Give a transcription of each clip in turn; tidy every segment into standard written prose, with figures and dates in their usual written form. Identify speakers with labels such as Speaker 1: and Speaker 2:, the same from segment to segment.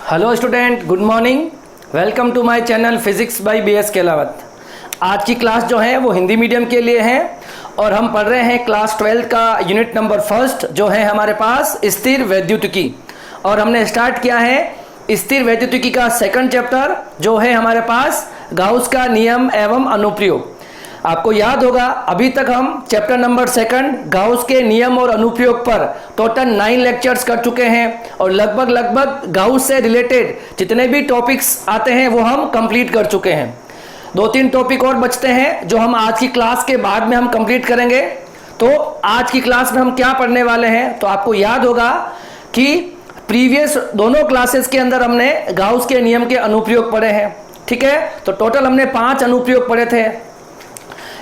Speaker 1: Hello student, good morning. Welcome to my channel physics by BS Kelawat. आज की class जो है वो हिंदी मीडियम के लिए है और हम पढ़ रहे हैं क्लास 12 का यूनिट नंबर फर्स्ट जो है हमारे पास स्थिर वैद्युतिकी। और हमने स्टार्ट किया है स्थिर वैद्युतिकी का सेकंड चैप्टर जो है हमारे पास गाउस का नियम एवं अनुप्रयोग। आपको याद होगा अभी तक हम चैप्टर नंबर सेकंड गाउस के नियम और अनुप्रयोग पर टोटल 9 लेक्चर्स कर चुके हैं और लगभग गाउस से रिलेटेड जितने भी टॉपिक्स आते हैं वो हम कंप्लीट कर चुके हैं। 2-3 टॉपिक और बचते हैं जो हम आज की क्लास के बाद में हम कंप्लीट करेंगे। तो आज की क्लास में हम क्या पढ़ने वाले हैं, तो आपको याद होगा कि प्रीवियस दोनों क्लासेस के अंदर हमने गाउस के नियम के अनुप्रयोग पढ़े हैं। ठीक है, तो टोटल हमने 5 अनुप्रयोग पढ़े थे।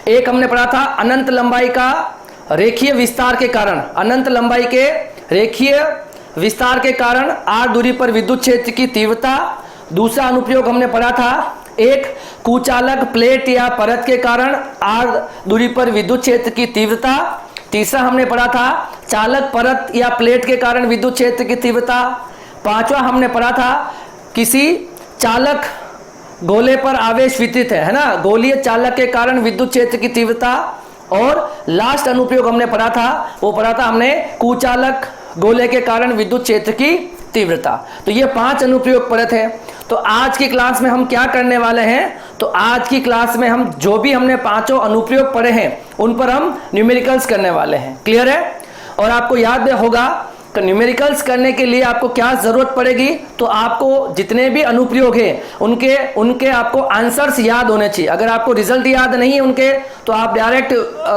Speaker 1: एक हमने पढ़ा था अनंत लंबाई का रेखीय विस्तार के कारण, अनंत लंबाई के रेखीय विस्तार के कारण r दूरी पर विद्युत क्षेत्र की तीव्रता। दूसरा अनुप्रयोग हमने पढ़ा था एक कुचालक प्लेट या परत के कारण r दूरी पर विद्युत क्षेत्र की तीव्रता। तीसरा हमने पढ़ा था चालक परत या प्लेट के कारण विद्युत क्षेत्र की तीव्रता। पांचवा हमने पढ़ा था किसी चालक गोले पर आवेश वितरित है ना, गोलीय चालक के कारण विद्युत क्षेत्र की तीव्रता। और लास्ट अनुप्रयोग हमने पढ़ा था वो पढ़ा था हमने कुचालक गोले के कारण विद्युत क्षेत्र की तीव्रता। तो ये 5 अनुप्रयोग पढ़े थे। तो आज की क्लास में हम क्या करने वाले हैं, तो आज की क्लास में हम जो भी हमने 5 अनुप्रयोग पढ़े हैं उन पर हम न्यूमेरिकल्स करने वाले हैं। क्लियर है? और आपको याद होगा तो न्यूमेरिकल्स करने के लिए आपको क्या जरूरत पड़ेगी, तो आपको जितने भी अनुप्रयोग हैं उनके आपको आंसर्स याद होने चाहिए। अगर आपको रिजल्ट याद नहीं है उनके तो आप डायरेक्ट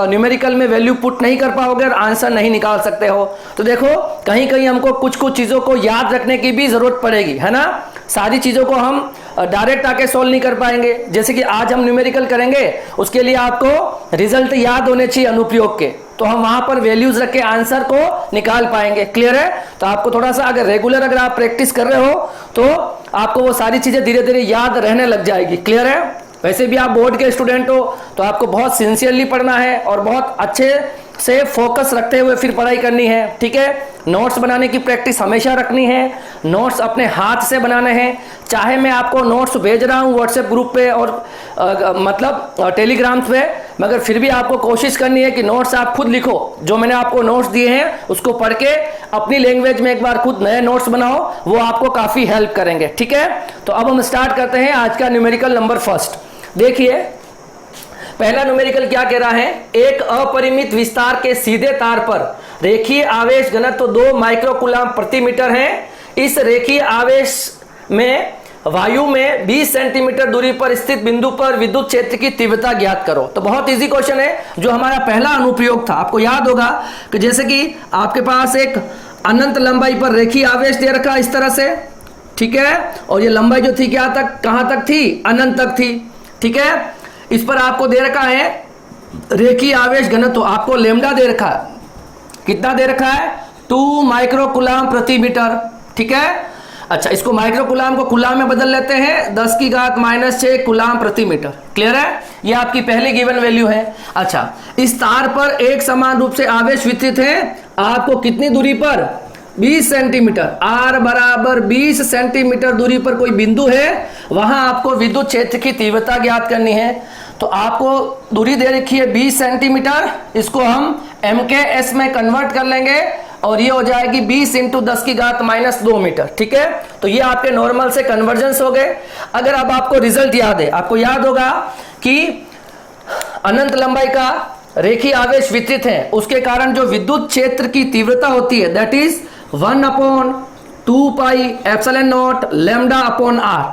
Speaker 1: न्यूमेरिकल में वैल्यू पुट नहीं कर पाओगे और आंसर नहीं निकाल सकते हो। तो देखो कहीं कहीं हमको कुछ चीज़ों को याद रखने की भी जरूरत पड़ेगी, है ना। सारी चीज़ों को हम डायरेक्ट आके सॉल्व नहीं कर पाएंगे। जैसे कि आज हम न्यूमेरिकल करेंगे उसके लिए आपको रिजल्ट याद होने चाहिए अनुप्रयोग के, तो हम वहां पर वैल्यूज रख के आंसर को निकाल पाएंगे। क्लियर है? तो आपको थोड़ा सा अगर आप प्रैक्टिस कर रहे हो तो आपको वो सारी चीजें धीरे धीरे याद रहने लग जाएगी। क्लियर है? वैसे भी आप बोर्ड के स्टूडेंट हो तो आपको बहुत सिंसियरली पढ़ना है और बहुत अच्छे से फोकस रखते हुए फिर पढ़ाई करनी है। ठीक है, नोट्स बनाने की प्रैक्टिस हमेशा रखनी है। नोट्स अपने हाथ से बनाने हैं। चाहे मैं आपको नोट्स भेज रहा हूँ व्हाट्सएप ग्रुप पे और टेलीग्राम पे, मगर फिर भी आपको कोशिश करनी है कि नोट्स आप खुद लिखो। जो मैंने आपको नोट्स दिए हैं उसको पढ़ के अपनी लैंग्वेज में एक बार खुद नए नोट्स बनाओ, वो आपको काफ़ी हेल्प करेंगे। ठीक है, तो अब हम स्टार्ट करते हैं आज का न्यूमेरिकल नंबर फर्स्ट। देखिए पहला न्यूमेरिकल क्या कह रहा है, एक अपरिमित विस्तार के सीधे तार पर रेखीय आवेश घनत्व 2 माइक्रोकूलम प्रति मीटर है। इस रेखीय आवेश में वायु में 20 सेंटीमीटर दूरी पर स्थित बिंदु पर विद्युत क्षेत्र की तीव्रता ज्ञात करो। तो बहुत इजी क्वेश्चन है जो हमारा पहला अनुप्रयोग था। आपको याद होगा कि जैसे कि आपके पास एक अनंत लंबाई पर रेखीय आवेश दे रखा इस तरह से, ठीक है, और ये लंबाई जो थी क्या तक, कहां तक थी, अनंत तक थी। ठीक है, इस पर आपको दे रखा है रेखीय आवेश घनत्व, आपको लेमडा दे रखा है। कितना दे रखा है? 2 माइक्रोकूलम प्रति मीटर। ठीक है, अच्छा इसको माइक्रोकूलम को कूलम में बदल लेते हैं, 10⁻⁻6 कूलम प्रति मीटर। क्लियर है? ये आपकी पहली गिवन वैल्यू है। अच्छा, इस तार पर एक समान रूप से आवेश वितरित है। आपको कितनी दूरी पर? 20 सेंटीमीटर। r बराबर 20 सेंटीमीटर दूरी पर कोई बिंदु है, वहां आपको विद्युत क्षेत्र की तीव्रता ज्ञात करनी है। तो आपको दूरी दे रखी है 20 सेंटीमीटर, इसको हम MKS में कन्वर्ट कर लेंगे और ये हो जाएगी 20 × 10⁻² मीटर। ठीक है, तो ये आपके नॉर्मल से कन्वर्जेंस हो गए। अगर अब आपको रिजल्ट याद है, आपको याद होगा कि अनंत लंबाई का रेखीय आवेश वितरित है, उसके कारण जो विद्युत क्षेत्र की तीव्रता होती है दैट इज 1/2πε0 λ/r।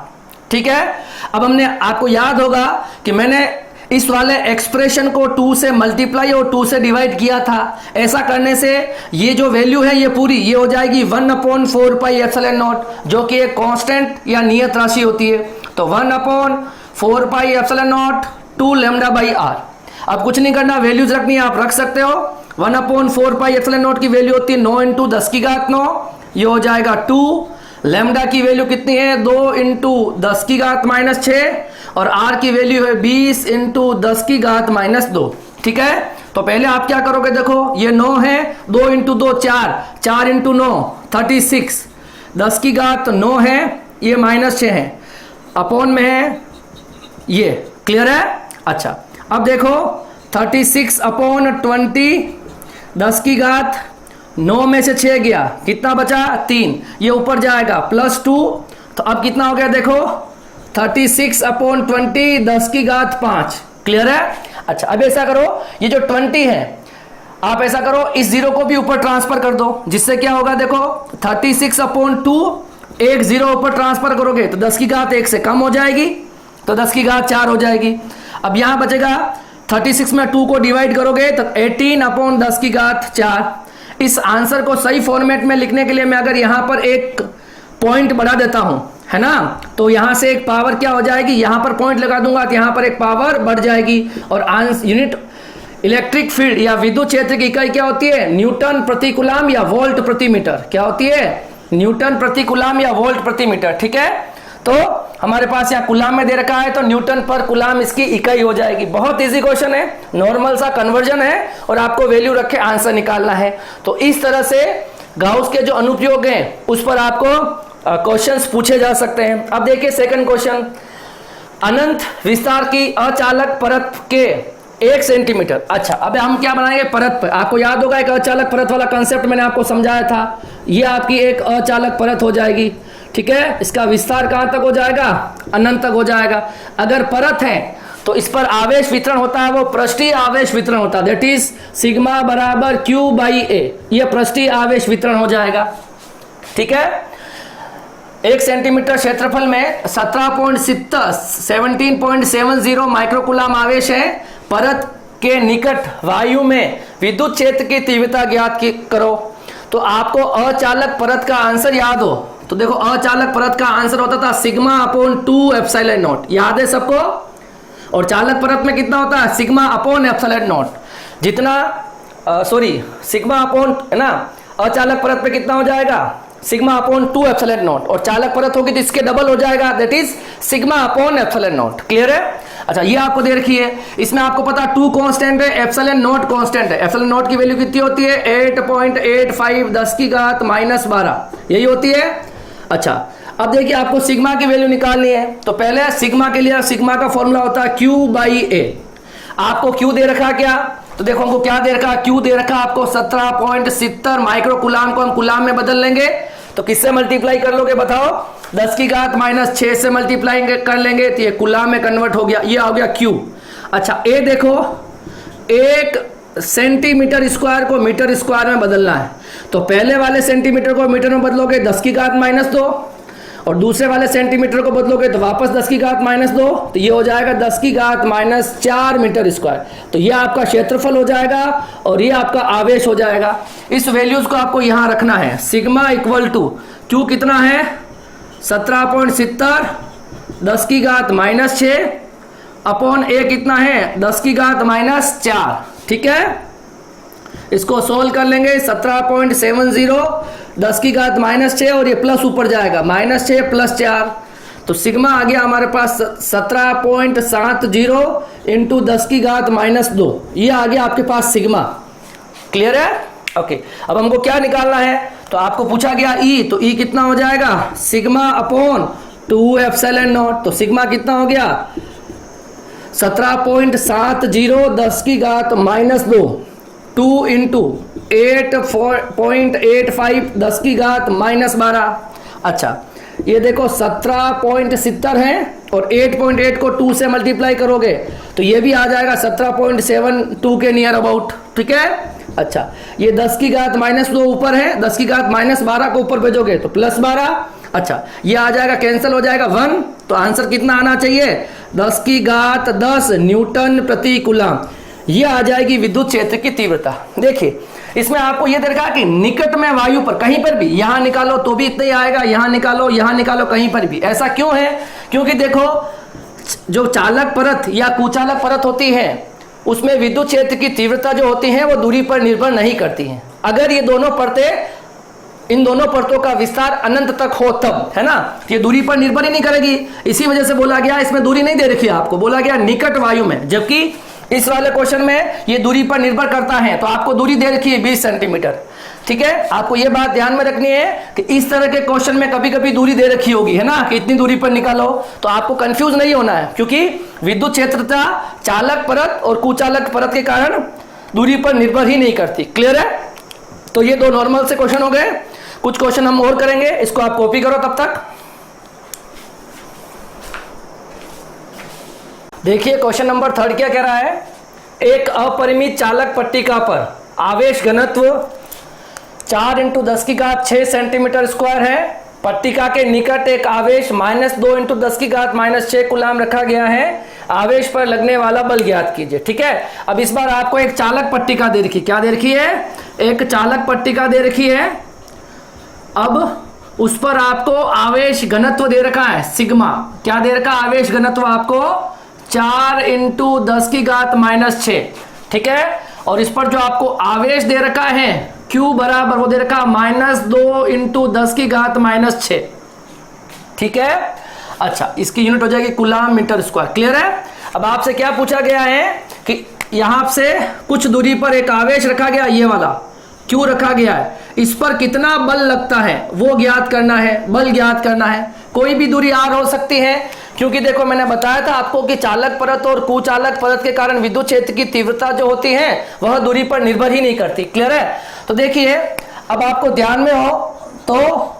Speaker 1: ठीक है, अब हमने आपको याद होगा कि मैंने इस वाले एक्सप्रेशन को 2 से मल्टीप्लाई और 2 से डिवाइड किया था। ऐसा करने से ये जो वैल्यू है ये पूरी ये हो जाएगी 1/4πε0 जो कि एक कांस्टेंट या नियत राशि होती है। तो 1/4πε0 2 λ/r। अब कुछ नहीं करना, वैल्यूज रखनी है, आप रख सकते हो। 1/4πε0 की वैल्यू होती है 9 × 10⁹, ये हो जाएगा 2। लैम्डा की वैल्यू कितनी है? 2 × 10⁻⁻6 और r की वैल्यू है 20 × 10⁻²। ठीक है, तो पहले आप क्या करोगे, देखो ये 9 है, 2 × 2 4, 4 × 9 36, 10 की घात 9 है ये -6 है, अपॉन में है ये, क्लियर है। अच्छा अब देखो 36 अपॉन 20, 10 की घात 9 में से 6 गया, कितना बचा 3, ये ऊपर जाएगा +2, तो अब कितना हो गया देखो 36 अपॉन 20, 10 की घात 5, क्लियर है। अच्छा अब ऐसा करो, ये जो 20 है आप ऐसा करो इस 0 को भी ऊपर ट्रांसफर कर दो, जिससे क्या होगा देखो 36 अपॉन 2, एक 0 ऊपर ट्रांसफर करोगे तो 10 की घात 1 से कम हो जाएगी, तो 10 की घात 4 हो जाएगी। अब यहां बचेगा 36 में 2 को डिवाइड करोगे तो 18 अपॉन 10 की घात 4। इस आंसर को सही फॉर्मेट में लिखने के लिए मैं अगर यहां पर एक पॉइंट बढ़ा देता हूं, है ना, तो यहां से एक पावर क्या हो जाएगी, यहां पर पॉइंट लगा दूंगा तो यहां पर एक पावर बढ़ जाएगी। और यूनिट इलेक्ट्रिक फील्ड या विद्युत क्षेत्र की इकाई क्या होती है, न्यूटन प्रति कूलम या वोल्ट प्रति मीटर। क्या होती है, न्यूटन प्रति कूलम या वोल्ट प्रति मीटर, ठीक है। तो हमारे पास यहाँ कूलम में दे रखा है तो न्यूटन पर कूलम इसकी इकाई हो जाएगी। बहुत इजी क्वेश्चन है, नॉर्मल सा कन्वर्जन है और आपको वैल्यू रख के आंसर निकालना है। तो इस तरह से गाउस के जो अनुप्रयोग हैं उस पर आपको क्वेश्चंस पूछे जा सकते हैं। अब देखिए सेकंड क्वेश्चन, अनंत विस्तार की अचालक परत के 1 सेंटीमीटर। अच्छा अब हम क्या बनाएंगे, परत पर। आपको याद होगा एक अचालक परत वाला कंसेप्ट मैंने आपको समझाया था, ये आपकी एक अचालक परत हो जाएगी, ठीक है। इसका विस्तार कहां तक हो जाएगा, अनंत तक हो जाएगा। अगर परत है तो इस पर आवेश वितरण होता है, वो पृष्ठीय आवेश वितरण होता है, दैट इज सिग्मा बराबर Q/A, ये पृष्ठीय आवेश वितरण हो जाएगा, ठीक है। 1 सेंटीमीटर क्षेत्रफल में 17.70 माइक्रोकूलम आवेश है। परत के निकट वायु में विद्युत क्षेत्र की तीव्रता ज्ञात करो। तो आपको अचालक परत का आंसर याद हो तो देखो अचालक परत का आंसर होता था सिग्मा अपॉन 2 एप्सिलॉन नॉट, याद है सबको। और चालक परत में कितना होता है, सिग्मा अपॉन एप्सिलॉन नॉट। जितना सिग्मा अपॉन, है ना, अचालक परत पे कितना हो जाएगा, सिग्मा अपॉन 2 एप्सिलॉन नॉट। और चालक परत होगी तो इसके डबल हो जाएगा, that is sigma upon epsilon naught, clear है। अच्छा ये आपको दे रखी है, इसमें आपको पता 2 कांस्टेंट है, एप्सिलॉन नॉट कांस्टेंट है। एप्सिलॉन नॉट की वैल्यू कितनी होती है, 8.85 10 की घात -12, यही होती है। अच्छा अब देखिए आपको सिग्मा की वैल्यू निकालनी है, तो पहले सिग्मा के लिए सिग्मा का फॉर्मूला होता है Q/A। आपको Q दे रखा क्या, तो देखो हमको क्या दे रखा, Q दे रखा आपको 17.70 माइक्रो कूलम को हम कूलम में बदल लेंगे तो किससे मल्टीप्लाई कर लोगे बताओ, 10 की घात -6 से मल्टीप्लाई कर लेंगे तो ये कूलम में कन्वर्ट हो गया, ये हो गया Q। अच्छा A देखो, 1 सेंटीमीटर स्क्वायर को मीटर स्क्वायर में बदलना है, तो पहले वाले सेंटीमीटर को मीटर में बदलोगे 10 की घात -2 और दूसरे वाले सेंटीमीटर को बदलोगे तो वापस 10 की घात -2, तो ये हो जाएगा 10 की घात -4 मीटर स्क्वायर। तो ये आपका क्षेत्रफल हो जाएगा और ये आपका आवेश हो जाएगा। इस वैल्यूज को आपको यहां रखना है, सिग्मा इक्वल टू Q कितना है 17.70 10 की घात -6 अपॉन A कितना है 10 की घात -4, ठीक है। इसको सोल्व कर लेंगे, 17.70 10 की घात -6 और ये प्लस ऊपर जाएगा -6 + 4, तो सिग्मा आ गया हमारे पास 17.70 इंटू 10 की घात -2, ये आ गया आपके पास सिग्मा, क्लियर है। ओके अब हमको क्या निकालना है, तो आपको पूछा गया E, तो E कितना हो जाएगा सिग्मा अपॉन 2 एप्सिलॉन नॉट, तो सिग्मा कितना हो गया 17.70 10 की घात -2 2 इंटू 8.85 10 की घात -12। अच्छा ये देखो 17.70 है और 8.8 को 2 से मल्टीप्लाई करोगे तो ये भी आ जाएगा 17.72 के नियर अबाउट, ठीक है। अच्छा ये 10 की घात -2 ऊपर है, 10 की घात -12 को ऊपर भेजोगे तो +12। अच्छा ये आ जाएगा, कैंसिल हो जाएगा 1, तो आंसर कितना आना चाहिए 10 की घात 10 न्यूटन प्रति कूलम, ये आ जाएगी विद्युत क्षेत्र की तीव्रता। देखिए इसमें आपको ये देखा कि निकट में वायु पर कहीं पर भी, यहां निकालो तो भी इतना ही आएगा, यहां निकालो कहीं पर भी, ऐसा क्यों है, क्योंकि देखो जो चालक परत या कुचालक परत होती है उसमें विद्युत क्षेत्र की तीव्रता जो होती है वो दूरी पर निर्भर नहीं करती है। अगर ये दोनों परतें, इन दोनों परतों का विस्तार अनंत तक हो तब, है ना, ये दूरी पर निर्भर ही नहीं करेगी। इसी वजह से बोला गया, इसमें दूरी नहीं दे रखी है आपको, बोला गया निकट वायु में, जबकि इस वाले क्वेश्चन में ये दूरी पर निर्भर करता है, तो आपको दूरी दे रखी है 20 सेंटीमीटर। ठीक है, आपको ये बात ध्यान में रखनी है कि इस तरह के क्वेश्चन में कभी कभी दूरी दे रखी होगी, है ना, कि इतनी दूरी पर निकालो, तो आपको कंफ्यूज नहीं होना है, क्योंकि विद्युत क्षेत्रता चालक परत और कुचालक परत के कारण दूरी पर निर्भर ही नहीं करती। क्लियर है? तो ये दो नॉर्मल से क्वेश्चन हो गए। कुछ क्वेश्चन हम और करेंगे, इसको आप कॉपी करो तब तक। देखिए क्वेश्चन नंबर 3 क्या कह रहा है, एक अपरिमित चालक पट्टिका पर आवेश घनत्व 4 × 10⁶ सेंटीमीटर स्क्वायर है। पट्टिका के निकट एक आवेश -2 × 10⁻⁻6 कूलाम रखा गया है। आवेश पर लगने वाला बल ज्ञात कीजिए। ठीक है, अब इस बार आपको एक चालक पट्टिका दे रखी, क्या दे रखी है, एक चालक पट्टिका दे रखी है। अब उस पर आपको आवेश घनत्व दे रखा है सिग्मा। क्या दे रखा, आवेश घनत्व आपको 4 × 10⁻⁻6। ठीक है, और इस पर जो आपको आवेश दे रखा है Q बराबर वो दे रखा -2 × 10⁻⁻6। ठीक है, अच्छा इसकी यूनिट हो जाएगी कूलाम मीटर स्क्वायर। क्लियर है? अब आपसे क्या पूछा गया है कि यहां से कुछ दूरी पर एक आवेश रखा गया, ये वाला Q रखा गया है, इस पर कितना बल लगता है वो ज्ञात करना है, बल ज्ञात करना है। कोई भी दूरी R हो सकती है, क्योंकि देखो मैंने बताया था आपको कि चालक परत और कुचालक परत के कारण विद्युत क्षेत्र की तीव्रता जो होती है वह दूरी पर निर्भर ही नहीं करती। क्लियर है? तो देखिए अब आपको ध्यान में हो तो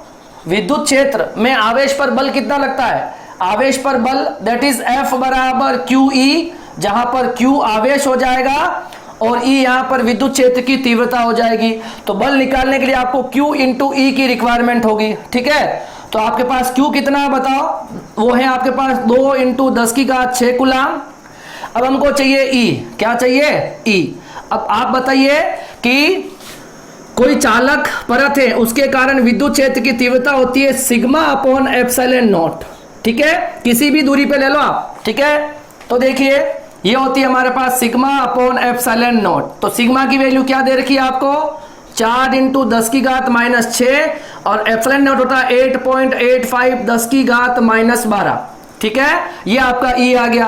Speaker 1: विद्युत क्षेत्र में आवेश पर बल कितना लगता है, आवेश पर बल दैट इज F बराबर QE, जहां पर Q आवेश हो जाएगा और E यहां पर विद्युत क्षेत्र की तीव्रता हो जाएगी। तो बल निकालने के लिए आपको Q × E की रिक्वायरमेंट होगी। ठीक है, तो आपके पास Q कितना है बताओ, वो है आपके पास 2 × 10⁶ कूलाम। अब हमको चाहिए E, क्या चाहिए, E। अब आप बताइए कि कोई चालक परत है, उसके कारण विद्युत क्षेत्र की तीव्रता होती है σ/ε0। ठीक है, किसी भी दूरी पे ले लो आप। ठीक है, तो देखिए ये होती है हमारे पास σ/ε0। तो सिग्मा की वैल्यू क्या दे रखी है आपको, 4 × 10⁻⁻6 और ε0 होता है 8.85 10⁻⁻12। ठीक है, ये आपका E आ गया।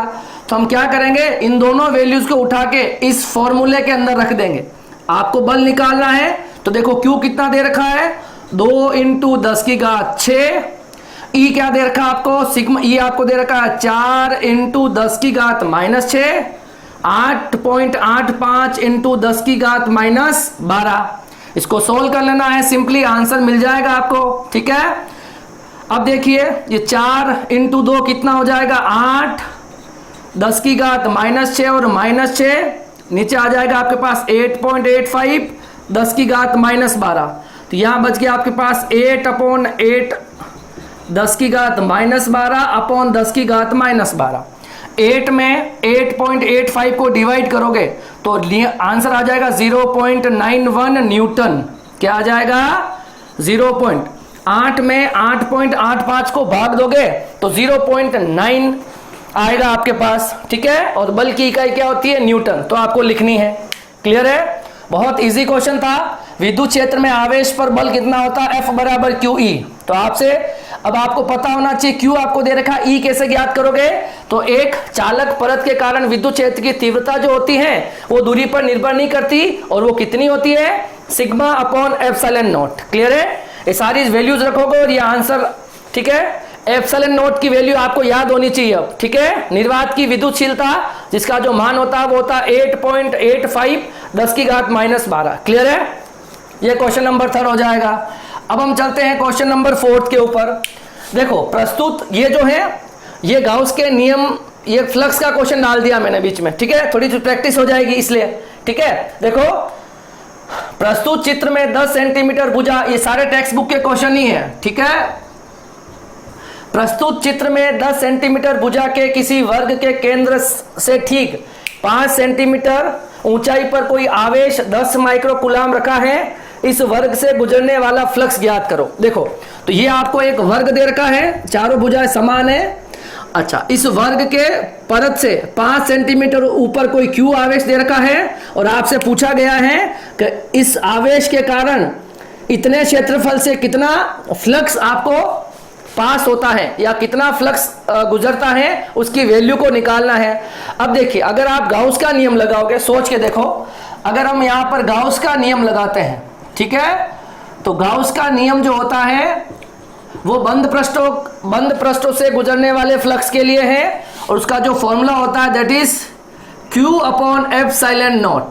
Speaker 1: तो हम क्या करेंगे, इन दोनों वैल्यूज को उठा के इस फॉर्मूले के अंदर रख देंगे। आपको बल निकालना है तो देखो Q कितना दे रखा है, 2 × 10⁻6। E क्या दे रखा है आपको, सिग्मा E आपको दे रखा है 4 × 10⁻⁻6, 8.85 × 10⁻⁻12। इसको सोल्व कर लेना है, सिंपली आंसर मिल जाएगा आपको। ठीक है, अब देखिए ये 4 × 2 कितना हो जाएगा, 8 10⁻⁻6 और -6 नीचे आ जाएगा आपके पास 8.85 10⁻⁻12। तो यहाँ बच गया आपके पास 8/8 10⁻12/10⁻12। 8 में 8.85 को डिवाइड करोगे तो आंसर आ जाएगा 0.91 न्यूटन। क्या आ जाएगा, 0.8 में 8.85 को भाग दोगे तो 0.9 आएगा आपके पास। ठीक है, और बल की इकाई क्या होती है, न्यूटन, तो आपको लिखनी है। क्लियर है? बहुत इजी क्वेश्चन था। विद्युत क्षेत्र में आवेश पर बल कितना होता है, F बराबर QE। तो आपसे अब आपको पता होना चाहिए Q आपको दे रखा, E कैसे ज्ञात करोगे, तो एक चालक परत के कारण विद्युत क्षेत्र की तीव्रता जो होती है वो दूरी पर निर्भर नहीं करती, और वो कितनी होती है, σ/ε0। क्लियर है? ये सारी वैल्यूज रखोगे और ये आंसर। ठीक है, ε0 की वैल्यू आपको याद होनी चाहिए अब। ठीक है, निर्वात की विद्युतशीलता जिसका जो मान होता है वो होता है 8.85 10⁻⁻12। क्लियर है? ये क्वेश्चन नंबर 3 हो जाएगा। अब हम चलते हैं क्वेश्चन नंबर 4 के ऊपर। देखो प्रस्तुत ये जो है ये गाउस के नियम, ये फ्लक्स का क्वेश्चन डाल दिया मैंने बीच में। ठीक है, थोड़ी सी प्रैक्टिस हो जाएगी इसलिए। ठीक है, देखो प्रस्तुत चित्र में 10 सेंटीमीटर भुजा, ये सारे टेक्स्ट बुक के क्वेश्चन ही है। ठीक है, प्रस्तुत चित्र में 10 सेंटीमीटर भुजा के किसी वर्ग के केंद्र से ठीक 5 सेंटीमीटर ऊंचाई पर कोई आवेश 10 माइक्रो कूलाम रखा है। इस वर्ग से गुजरने वाला फ्लक्स ज्ञात करो। देखो तो ये आपको एक वर्ग दे रखा है, चारों भुजाएं समान है। अच्छा, इस वर्ग के परत से 5 सेंटीमीटर ऊपर कोई Q आवेश दे रखा है और आपसे पूछा गया है कि इस आवेश के कारण इतने क्षेत्रफल से कितना फ्लक्स आपको पास होता है या कितना फ्लक्स गुजरता है, उसकी वैल्यू को निकालना है। अब देखिए अगर आप गाउस का नियम लगाओगे, सोच के देखो, अगर हम यहाँ पर गाउस का नियम लगाते हैं ठीक है। तो गाउस का नियम जो होता है वो बंद पृष्ठों से गुजरने वाले फ्लक्स के लिए है, और उसका जो फॉर्मूला होता है दैट इज Q/ε0।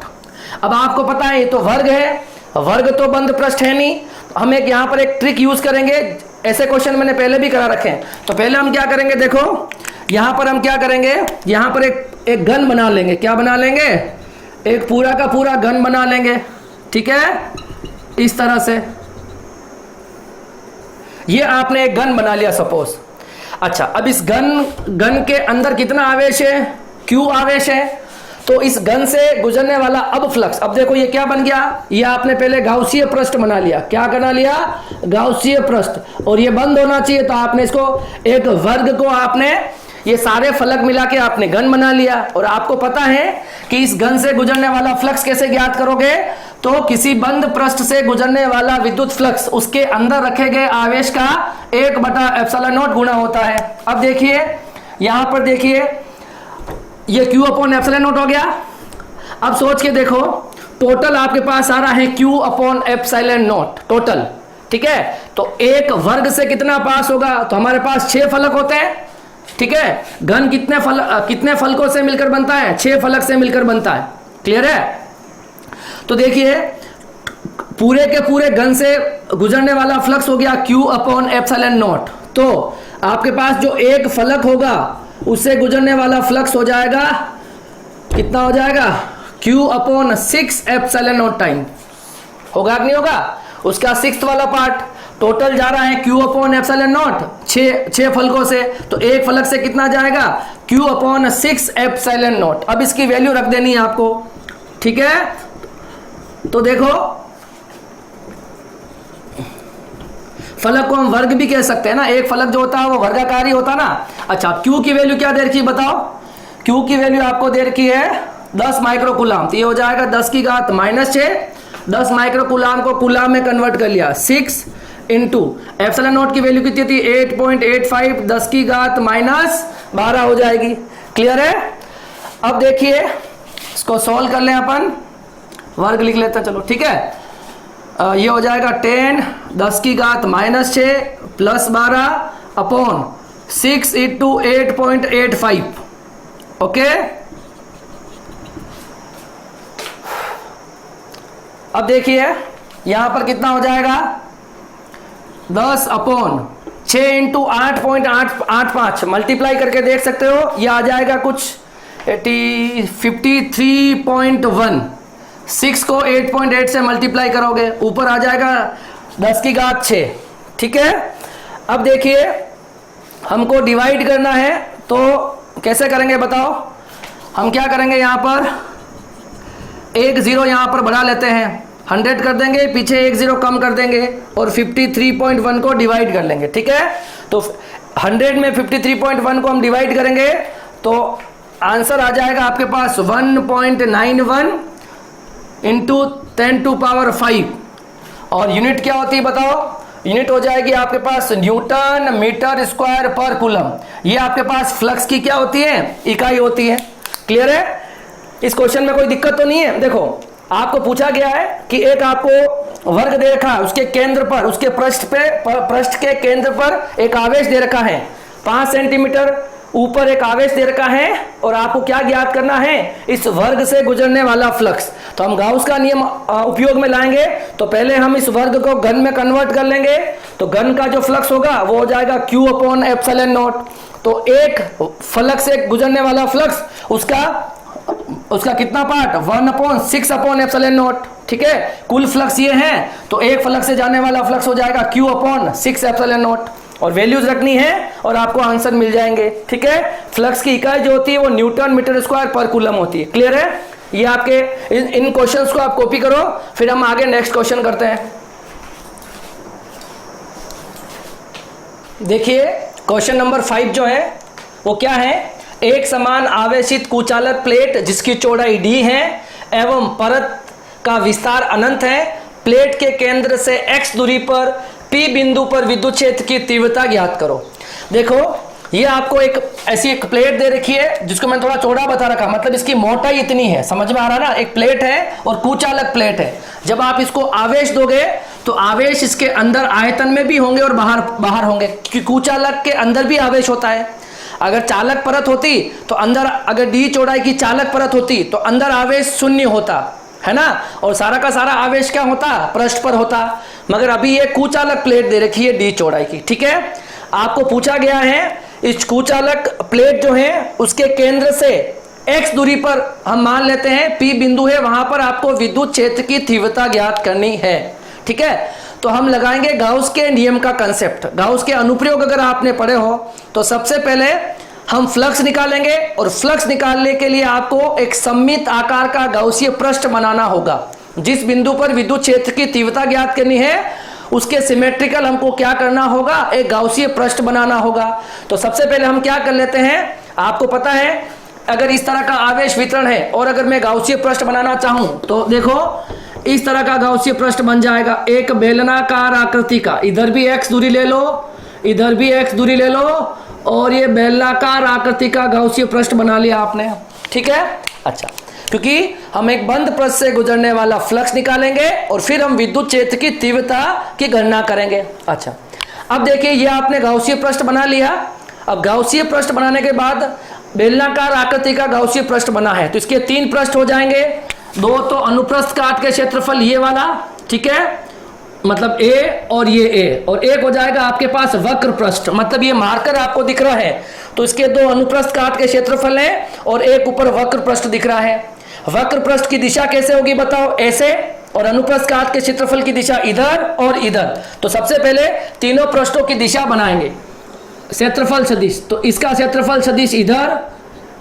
Speaker 1: अब आपको पता है ये तो वर्ग है, वर्ग तो बंद पृष्ठ है नहीं, हम एक यहाँ पर एक ट्रिक यूज करेंगे। ऐसे क्वेश्चन मैंने पहले भी करा रखे हैं। तो पहले हम क्या करेंगे, देखो यहाँ पर हम क्या करेंगे, यहाँ पर एक घन बना लेंगे। क्या बना लेंगे, एक पूरा का पूरा घन बना लेंगे, ठीक है, इस तरह से। ये आपने एक घन बना लिया सपोज। अच्छा, अब इस घन के अंदर कितना आवेश है, Q आवेश है। तो इस घन से गुजरने वाला अब फ्लक्स, अब देखो ये क्या बन गया, ये आपने पहले गाउसीय पृष्ठ बना लिया। क्या बना लिया, गाउसीय पृष्ठ, और ये बंद होना चाहिए। तो आपने इसको एक वर्ग को आपने ये सारे फलक मिला के आपने घन बना लिया। और आपको पता है कि इस घन से गुजरने वाला फ्लक्स कैसे ज्ञात करोगे, तो किसी बंद पृष्ठ से गुजरने वाला विद्युत फ्लक्स उसके अंदर रखे गए आवेश का 1/ε0 गुणा होता है। अब देखिए यहां पर देखिए ये Q/ε0 हो गया। अब सोच के देखो, टोटल आपके पास आ रहा है Q/ε0 टोटल, ठीक है। तो एक वर्ग से कितना पास होगा, तो हमारे पास 6 फलक होते हैं, ठीक है। घन कितने फलकों से मिलकर बनता है, 6 फलक से मिलकर बनता है। क्लियर है। तो देखिए पूरे के पूरे घन से गुजरने वाला फ्लक्स हो गया Q/ε0। तो आपके पास जो एक फलक होगा उससे गुजरने वाला फ्लक्स हो जाएगा, कितना हो जाएगा, Q/6ε0 टाइम। होगा कि नहीं होगा, उसका 6th वाला पार्ट। टोटल जा रहा है Q/ε0 6 फलकों से, तो एक फलक से कितना जाएगा, Q/6ε0। अब इसकी वैल्यू रख देनी है आपको, ठीक है। तो देखो फलक को हम वर्ग भी कह सकते हैं ना, एक फलक जो होता है वो वर्गाकार ही होता है ना। अच्छा, Q की वैल्यू क्या दे रखी है बताओ, Q की वैल्यू आपको दे रखी है 10 माइक्रोकूलाम। तो ये हो जाएगा 10 की घात -6। 10 माइक्रोकूलाम को कूलाम में कन्वर्ट कर लिया, 6 इंटू ε0 की वैल्यू कितनी थी, 8.85, 10 की घात -12 हो जाएगी। क्लियर है। अब देखिए इसको सॉल्व कर लें अपन, वर्ग लिख लेते हैं, चलो ठीक है। ये हो जाएगा 10 10 की घात -6 + 12 अपॉन 6 इंटू 8.85। ओके, अब देखिए यहां पर कितना हो जाएगा, 10 अपॉन 6 इंटू 8.85 मल्टीप्लाई करके देख सकते हो, ये आ जाएगा कुछ 53.1। 6 को 8.8 से मल्टीप्लाई करोगे ऊपर आ जाएगा 10 की घात 6, ठीक है। अब देखिए हमको डिवाइड करना है, तो कैसे करेंगे बताओ। हम क्या करेंगे, यहाँ पर एक 0 यहाँ पर बढ़ा लेते हैं, 100 कर देंगे, पीछे एक 0 कम कर देंगे और 53.1 को डिवाइड कर लेंगे, ठीक है। तो 100 में 53.1 को हम डिवाइड करेंगे तो आंसर आ जाएगा आपके पास 1.91 इंटू 10⁵। और यूनिट क्या होती है बताओ, यूनिट हो जाएगी आपके पास न्यूटन मीटर स्क्वायर पर कूलम। ये आपके पास फ्लक्स की क्या होती है, इकाई होती है। क्लियर है। इस क्वेश्चन में कोई दिक्कत तो नहीं है। देखो आपको पूछा गया है कि एक आपको वर्ग दे रखा है, उसके केंद्र पर, उसके पृष्ठ के केंद्र पर एक आवेश दे रखा है 5 सेंटीमीटर ऊपर एक आवेश दे रखा है, और आपको क्या ज्ञात करना है, इस वर्ग से गुजरने वाला फ्लक्स। तो हम गाउस का नियम उपयोग में लाएंगे। तो पहले हम इस वर्ग को घन में कन्वर्ट कर लेंगे, तो घन का जो फ्लक्स होगा वो हो जाएगा Q/ε0। तो एक फलक से गुजरने वाला फ्लक्स उसका कितना पार्ट, 1/6/ε0, ठीक है। कुल फ्लक्स ये है, तो एक फलक से जाने वाला फ्लक्स हो जाएगा Q/6/ε0, और वैल्यूज रखनी है और आपको आंसर मिल जाएंगे, ठीक है। फ्लक्स की इकाई जो होती है वो न्यूटन मीटर स्क्वायर पर कूलम होती है। क्लियर है। ये आपके इन क्वेश्चंस को आप कॉपी करो, फिर हम आगे नेक्स्ट क्वेश्चन करते हैं। देखिए क्वेश्चन नंबर 5 जो है वो क्या है, एक समान आवेशित कुचालक प्लेट जिसकी चौड़ाई d है एवं परत का विस्तार अनंत है, प्लेट के केंद्र से x दूरी पर P बिंदु पर विद्युत क्षेत्र की तीव्रता ज्ञात करो। देखो ये आपको एक ऐसी एक प्लेट दे रखी है जिसको मैंने थोड़ा चौड़ा बता रखा, मतलब इसकी मोटाई इतनी है, समझ में आ रहा ना। एक प्लेट है और कुचालक प्लेट है। जब आप इसको आवेश दोगे तो आवेश इसके अंदर आयतन में भी होंगे और बाहर होंगे, क्योंकि कुचालक के अंदर भी आवेश होता है। अगर चालक परत होती तो अंदर, अगर डी चौड़ाई की चालक परत होती तो अंदर आवेश शून्य होता है ना, और सारा का सारा आवेश क्या होता, पृष्ठ पर होता। मगर अभी ये कुचालक प्लेट दे रखी है डी चौड़ाई की, ठीक है। आपको पूछा गया है इस कुचालक प्लेट जो है उसके केंद्र से x दूरी पर हम मान लेते हैं P बिंदु है, वहां पर आपको विद्युत क्षेत्र की तीव्रता ज्ञात करनी है, ठीक है। तो हम लगाएंगे गाउस के नियम का कंसेप्ट। गाउस के अनुप्रयोग अगर आपने पढ़े हो तो सबसे पहले हम फ्लक्स निकालेंगे, और फ्लक्स निकालने के लिए आपको एक सममित आकार का गाउसीय पृष्ठ बनाना होगा। जिस बिंदु पर विद्युत क्षेत्र की तीव्रता ज्ञात करनी है उसके सिमेट्रिकल हमको क्या करना होगा, एक गाउसीय पृष्ठ बनाना होगा। तो सबसे पहले हम क्या कर लेते हैं, आपको पता है अगर इस तरह का आवेश वितरण है और अगर मैं गाउसीय पृष्ठ बनाना चाहूं तो देखो इस तरह का गाउसीय पृष्ठ बन जाएगा, एक बेलनाकार आकृति का। इधर भी x दूरी ले लो, इधर भी x दूरी ले लो, और ये बेलनाकार आकृति का गाउसीय पृष्ठ बना लिया आपने, ठीक है। अच्छा, क्योंकि हम एक बंद पृष्ठ से गुजरने वाला फ्लक्स निकालेंगे और फिर हम विद्युत क्षेत्र की तीव्रता की गणना करेंगे। अच्छा, अब देखिए ये आपने गाउसीय पृष्ठ बना लिया। अब गाउसीय पृष्ठ बनाने के बाद बेलनाकार आकृति का गाउसीय पृष्ठ बना है तो इसके 3 पृष्ठ हो जाएंगे। 2 तो अनुप्रस्थ काट के क्षेत्रफल ये वाला, ठीक है, मतलब A और ये A, और एक हो जाएगा आपके पास वक्र पृष्ठ, मतलब ये मार्कर आपको दिख रहा है तो इसके 2 अनुप्रस्थ काट के क्षेत्रफल है और एक ऊपर वक्र पृष्ठ दिख रहा है। वक्र पृष्ठ की दिशा कैसे होगी बताओ, ऐसे, और अनुप्रस्थ काट के क्षेत्रफल की दिशा इधर और इधर। तो सबसे पहले तीनों पृष्ठों की दिशा बनाएंगे। क्षेत्रफल सदिश, तो इसका क्षेत्रफल सदिश इधर,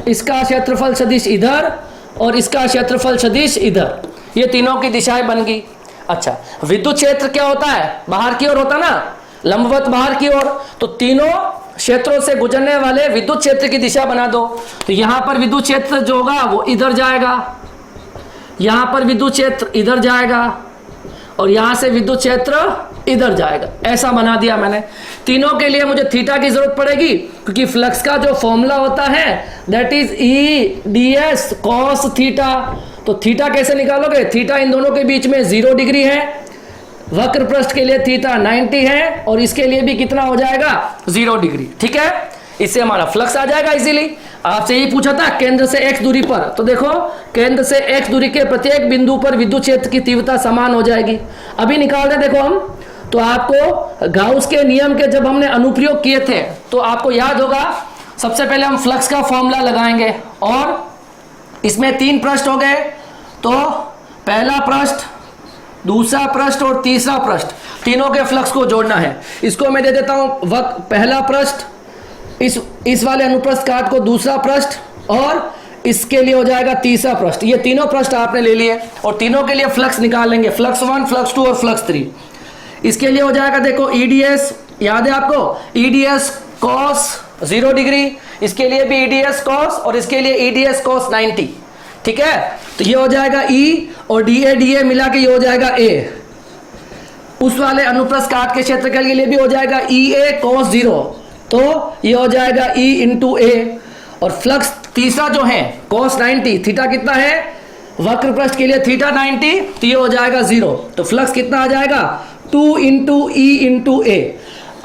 Speaker 1: इसका क्षेत्रफल सदिश इधर और इसका क्षेत्रफल सदिश इधर, ये तीनों की दिशाएं बन गई। अच्छा, विद्युत क्षेत्र क्या होता है, बाहर की ओर होता ना, लंबवत बाहर की ओर। तो तीनों क्षेत्रों से गुजरने वाले विद्युत क्षेत्र की दिशा बना दो। तो यहां पर विद्युत क्षेत्र जो होगा वो इधर जाएगा, यहां पर विद्युत क्षेत्र इधर जाएगा और यहां से विद्युत क्षेत्र इधर जाएगा। ऐसा बना दिया मैंने। तीनों के लिए मुझे थीटा की जरूरत पड़ेगी क्योंकि फ्लक्स का जो फॉर्मूला होता है that is E/ds cos theta. तो थीटा कैसे निकालोगे, थीटा इन दोनों के बीच में 0 डिग्री है, वक्र पृष्ठ के लिए थीटा 90 है और इसके लिए भी कितना हो जाएगा 0 डिग्री, ठीक है। इससे हमारा फ्लक्स आ जाएगा इजीली। आपसे यही पूछा था केंद्र से x दूरी पर, तो देखो केंद्र से x दूरी के प्रत्येक बिंदु पर विद्युत क्षेत्र की तीव्रता समान हो जाएगी। अभी निकाल रहे देखो हम, तो आपको गाउस के नियम के जब हमने अनुप्रयोग किए थे तो आपको याद होगा सबसे पहले हम फ्लक्स का फॉर्मूला लगाएंगे और इसमें 3 पृष्ठ हो गए। तो पहला पृष्ठ, दूसरा पृष्ठ और तीसरा पृष्ठ, तीनों के फ्लक्स को जोड़ना है। इसको मैं दे देता हूं पहला पृष्ठ, इस वाले अनुप्रस्थ काट को दूसरा पृष्ठ और इसके लिए हो जाएगा तीसरा पृष्ठ। ये तीनों पृष्ठ आपने ले लिए और तीनों के लिए फ्लक्स निकाल लेंगे, फ्लक्स 1, फ्लक्स 2 और फ्लक्स 3। इसके लिए हो जाएगा देखो EDS, याद है आपको, EDS cos 0 डिग्री, इसके लिए भी EDS cos और इसके लिए EDS cos 90, ठीक है। तो ये हो जाएगा E और DA मिला के ये हो जाएगा A। उस वाले अनुप्रस्थ काट के क्षेत्र के लिए भी हो जाएगा EA cos 0, तो ये हो जाएगा E इंटू A। और फ्लक्स तीसरा जो है cos 90, थीटा कितना है, वक्र पृष्ठ के लिए थीटा 90, तो ये हो जाएगा 0। तो फ्लक्स कितना आ जाएगा 2 इंटू E इंटू A।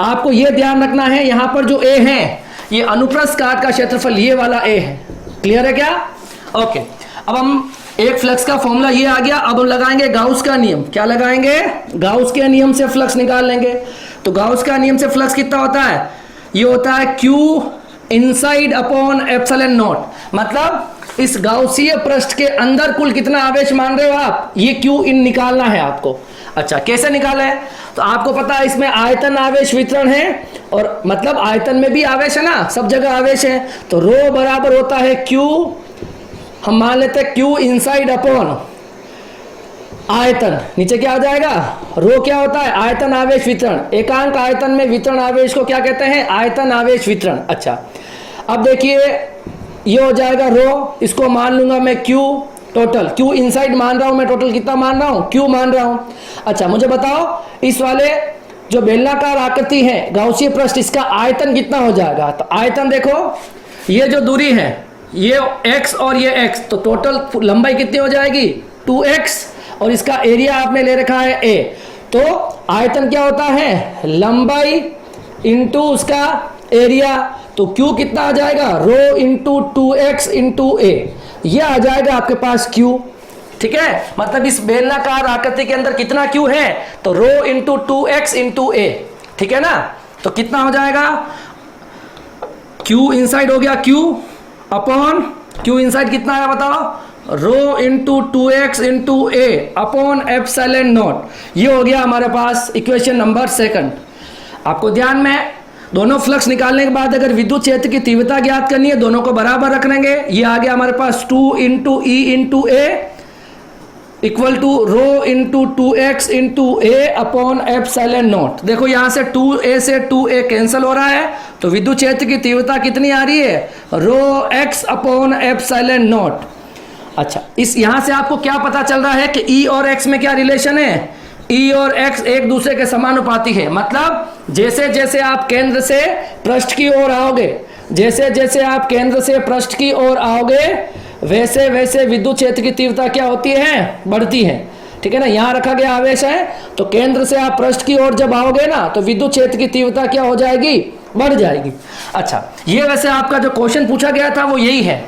Speaker 1: आपको ये ध्यान रखना है यहाँ पर जो A है ये अनुप्रस्थ काट का क्षेत्रफल ये वाला A है। क्लियर है क्या? ओके, अब हम एक फ्लक्स का फॉर्मूला ये आ गया। अब हम लगाएंगे गाउस का नियम। क्या लगाएंगे? गाउस के नियम से फ्लक्स निकाल लेंगे। तो गाउस का नियम से फ्लक्स कितना होता है, ये होता है Q inside upon epsilon not. मतलब इस गाउसीय पृष्ठ के अंदर कुल कितना आवेश मान रहे हो आप, ये Q इन निकालना है आपको। अच्छा, कैसे निकाला है? तो आपको पता है इसमें आयतन आवेश वितरण है और मतलब आयतन में भी आवेश है ना, सब जगह आवेश है। तो रो बराबर होता है Q, हम मान लेते हैं Q इनसाइड अपॉन आयतन, नीचे क्या आ जाएगा, रो क्या होता है, आयतन आवेश वितरण। एकांक आयतन में वितरण आवेश को क्या कहते हैं, आयतन आवेश वितरण। अच्छा, अब देखिए ये हो जाएगा रो, इसको मान लूंगा मैं Q टोटल, Q इनसाइड मान रहा हूं मैं, टोटल कितना मान रहा हूं, Q मान रहा हूं। अच्छा, मुझे बताओ इस वाले जो बेलनाकार आकृति है गाउसीय पृष्ठ, इसका आयतन कितना हो जाएगा? तो आयतन देखो, ये जो दूरी है ये x और ये x, तो टोटल लंबाई कितनी हो जाएगी? 2x, और इसका एरिया आपने ले रखा है a। तो आयतन क्या होता है? लंबाई इंटू उसका एरिया। तो q कितना आ जाएगा? रो इंटू 2x इंटू a, ये आ जाएगा आपके पास q। ठीक है, मतलब इस बेलनाकार आकृति के अंदर कितना q है? तो रो इंटू 2x इंटू a। ठीक है ना, तो कितना हो जाएगा? q इनसाइड हो गया q अपॉन q इनसाइड कितना आया बताओ? Rho into 2x into a upon epsilon naught. ये हो गया हमारे पास इक्वेशन नंबर 2। आपको ध्यान में, दोनों फ्लक्स निकालने के बाद अगर विद्युत क्षेत्र की तीव्रता ज्ञात करनी है, दोनों को बराबर रखेंगे। ये आ गया हमारे पास 2 into E into A equal to rho into 2x into A upon epsilon naught. देखो यहां से 2a से 2a कैंसिल हो रहा है, तो विद्युत क्षेत्र की तीव्रता कितनी आ रही है? रो x अपॉन एप्सिलॉन नॉट। अच्छा, इस यहां से आपको क्या पता चल रहा है कि E और x में क्या रिलेशन है? E और x एक दूसरे के समानुपाती है। मतलब जैसे जैसे आप केंद्र से पृष्ठ की ओर आओगे, जैसे जैसे आप केंद्र से पृष्ठ की ओर आओगे, वैसे वैसे विद्युत क्षेत्र की तीव्रता क्या होती है? बढ़ती है। ठीक है ना, यहाँ रखा गया आवेश है, तो केंद्र से आप पृष्ठ की ओर जब आओगे ना, तो विद्युत क्षेत्र की तीव्रता क्या हो जाएगी? बढ़ जाएगी। अच्छा, ये वैसे आपका जो क्वेश्चन पूछा गया था वो यही है,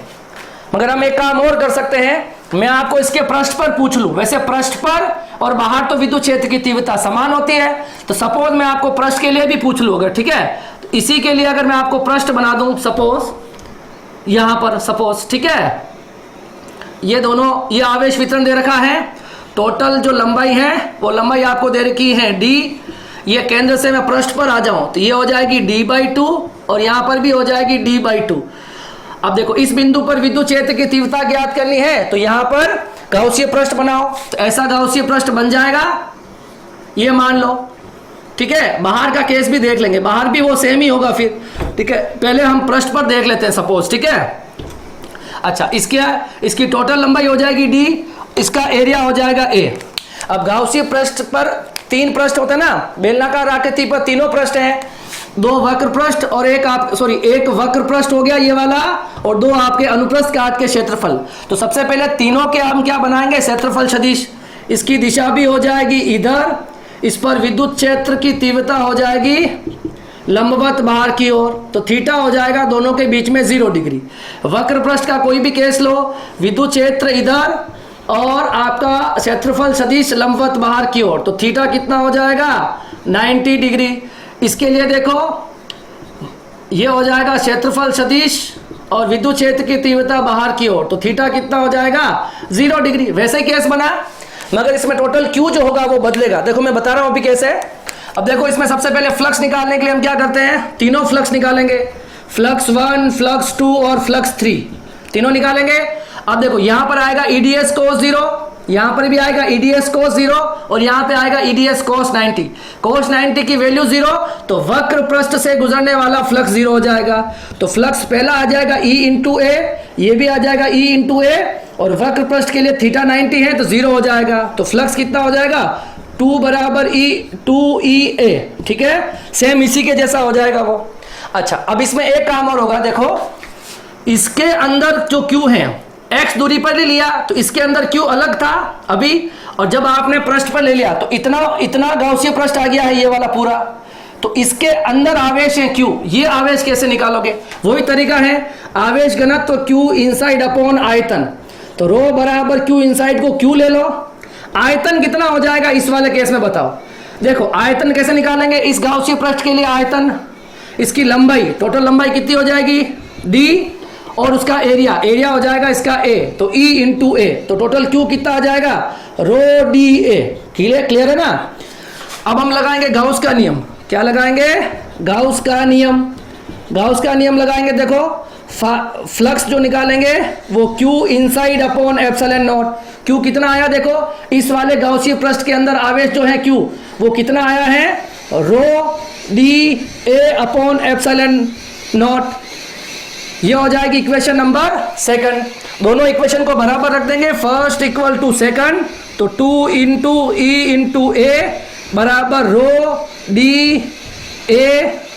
Speaker 1: मगर हम एक काम और कर सकते हैं, मैं आपको इसके पृष्ठ पर पूछ लूं। वैसे पृष्ठ पर और बाहर तो विद्युत क्षेत्र की तीव्रता समान होती है, तो सपोज मैं आपको पृष्ठ के लिए भी पूछ लूं अगर, ठीक है, तो इसी के लिए अगर मैं आपको पृष्ठ बना दूं, सपोज यहां पर, सपोज, ठीक है, ये दोनों, ये आवेश वितरण दे रखा है। टोटल जो लंबाई है वो लंबाई आपको दे रखी है d। ये केंद्र से मैं पृष्ठ पर आ जाऊं तो ये हो जाएगी d/2 और यहां पर भी हो जाएगी d/2। अब देखो, इस बिंदु पर विद्युत क्षेत्र की तीव्रता ज्ञात करनी है, तो यहां पर गाउसीय पृष्ठ बनाओ, तो ऐसा गाउसीय पृष्ठ बन जाएगा, ये मान लो। ठीक है, बाहर का केस भी देख लेंगे, बाहर भी वो सेम ही होगा फिर। ठीक है, पहले हम पृष्ठ पर देख लेते हैं सपोज। ठीक है, अच्छा, इसकी टोटल लंबाई हो जाएगी d, इसका एरिया हो जाएगा a। अब गाउसीय पृष्ठ पर 3 पृष्ठ होते हैं ना, बेलनाकार आकृति पर तीनों पृष्ठ हैं, 2 वक्र पृष्ठ और एक वक्र पृष्ठ हो गया ये वाला, और 2 आपके अनुप्रस्थ काट के क्षेत्रफल। तो सबसे पहले तीनों के हम क्या बनाएंगे? क्षेत्रफल सदिश। इसकी दिशा भी हो जाएगी इधर, इस पर विद्युत क्षेत्र की तीव्रता हो जाएगी लंबवत बाहर की ओर, तो थीटा हो जाएगा दोनों के बीच में 0 डिग्री। वक्र पृष्ठ का कोई भी केस लो, विद्युत क्षेत्र इधर और आपका क्षेत्रफल सदिश लंबवत बाहर की ओर, तो थीटा कितना हो जाएगा? 90 डिग्री। इसके लिए देखो, ये हो जाएगा क्षेत्रफल सदिश और विद्युत क्षेत्र की तीव्रता बाहर की ओर, तो थीटा कितना हो जाएगा? 0 डिग्री। वैसे ही केस बना, मगर इसमें टोटल Q जो होगा वो बदलेगा। देखो मैं बता रहा हूं अभी कैसे। अब देखो, इसमें सबसे पहले फ्लक्स निकालने के लिए हम क्या करते हैं? तीनों फ्लक्स निकालेंगे, फ्लक्स 1, फ्लक्स 2 और फ्लक्स 3, तीनों निकालेंगे। अब देखो, यहां पर आएगा EDS cos 0, यहां पर भी आएगा EDS cos 0 और यहां पे आएगा EDS cos 90। cos 90 की वैल्यू 0, तो वक्र पृष्ठ से गुजरने वाला फ्लक्स 0 हो जाएगा। तो फ्लक्स पहला आ जाएगा E इंटू ए, ये भी आ जाएगा E इंटू ए, और वक्र पृष्ठ के लिए थीटा 90 है तो 0 हो जाएगा। तो फ्लक्स कितना हो जाएगा? 2 बराबर E2EA। ठीक है, सेम इसी के जैसा हो जाएगा वो। अच्छा, अब इसमें एक काम और होगा। देखो, इसके अंदर जो Q है, x दूरी पर ले लिया तो इसके अंदर Q अलग था अभी, और जब आपने पृष्ठ पर ले लिया तो इतना गाउसीय पृष्ठ आ गया है ये वाला पूरा, तो इसके अंदर आवेश है Q। ये आवेश कैसे निकालोगे? वही तरीका है, आवेश घनत्व Q इनसाइड अपॉन आयतन। तो रो बराबर Q इनसाइड को Q ले लो। आयतन कितना हो जाएगा इस वाले केस में बताओ? देखो, आयतन कैसे निकालेंगे? इस गाउसीय पृष्ठ के लिए आयतन, इसकी लंबाई, टोटल लंबाई कितनी हो जाएगी? d, और उसका एरिया हो जाएगा इसका a, तो E इंटू ए, तो टोटल Q कितना आ जाएगा? रो dA। क्लियर है ना? अब हम लगाएंगे गाउस का नियम। क्या लगाएंगे? गाउस का नियम। गाउस का नियम लगाएंगे। देखो, फ्लक्स जो निकालेंगे वो Q inside upon epsilon not. Q कितना आया? देखो, इस वाले गाउसीय पृष्ठ के अंदर आवेश जो है Q, वो कितना आया है? रो dA अपॉन एप्सिलॉन नॉट। ये हो जाएगी इक्वेशन नंबर 2। दोनों इक्वेशन को बराबर रख देंगे, फर्स्ट इक्वल टू सेकंड, तो 2 इंटू E इंटू ए बराबर rho D A